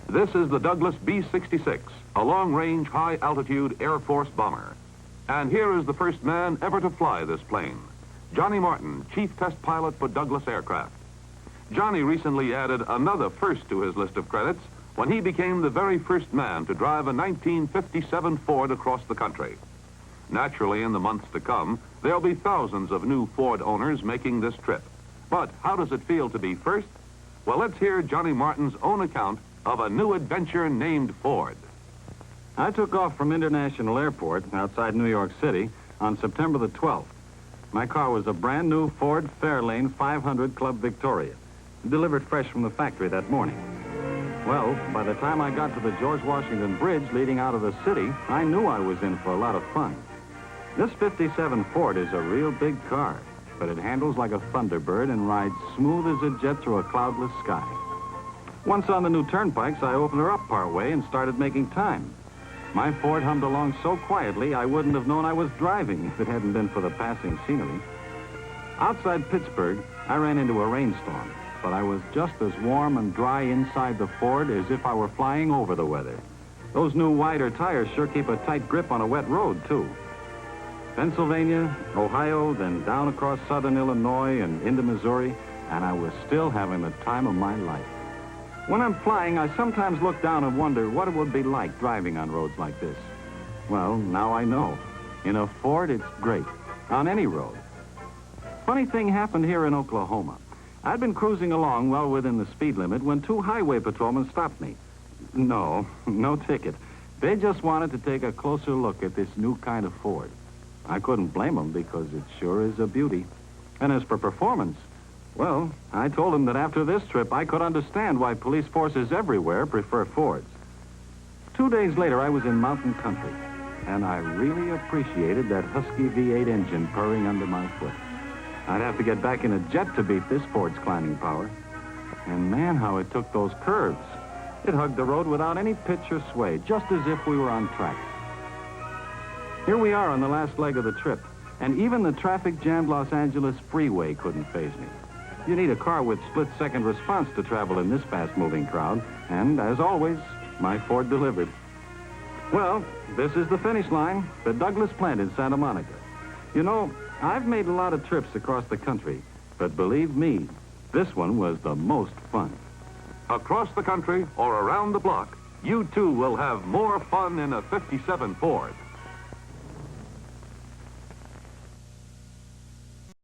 This is the Douglas B-66, a long-range, high-altitude Air Force bomber. And here is the first man ever to fly this plane, Johnny Martin, chief test pilot for Douglas Aircraft. Johnny recently added another first to his list of credits when he became the very first man to drive a 1957 Ford across the country. Naturally, in the months to come, there'll be thousands of new Ford owners making this trip. But how does it feel to be first? Well, let's hear Johnny Martin's own account of a new adventure named Ford. I took off from International Airport outside New York City on September the 12th. My car was a brand new Ford Fairlane 500 Club Victoria, delivered fresh from the factory that morning. Well, by the time I got to the George Washington Bridge leading out of the city, I knew I was in for a lot of fun. This 57 Ford is a real big car, but it handles like a Thunderbird and rides smooth as a jet through a cloudless sky. Once on the new turnpikes, I opened her up partway and started making time. My Ford hummed along so quietly, I wouldn't have known I was driving if it hadn't been for the passing scenery. Outside Pittsburgh, I ran into a rainstorm, but I was just as warm and dry inside the Ford as if I were flying over the weather. Those new wider tires sure keep a tight grip on a wet road, too. Pennsylvania, Ohio, then down across southern Illinois and into Missouri, and I was still having the time of my life. When I'm flying, I sometimes look down and wonder what it would be like driving on roads like this. Well, now I know. In a Ford, it's great. On any road. Funny thing happened here in Oklahoma. I'd been cruising along well within the speed limit when two highway patrolmen stopped me. No ticket. They just wanted to take a closer look at this new kind of Ford. I couldn't blame them because it sure is a beauty. And as for performance, well, I told them that after this trip, I could understand why police forces everywhere prefer Fords. 2 days later, I was in mountain country, and I really appreciated that Husky V8 engine purring under my foot. I'd have to get back in a jet to beat this Ford's climbing power. And man, how it took those curves. It hugged the road without any pitch or sway, just as if we were on track. Here we are on the last leg of the trip, and even the traffic-jammed Los Angeles freeway couldn't faze me. You need a car with split-second response to travel in this fast-moving crowd, and as always, my Ford delivered. Well, this is the finish line, the Douglas plant in Santa Monica. You know, I've made a lot of trips across the country, but believe me, this one was the most fun. Across the country or around the block, you too will have more fun in a 57 Ford.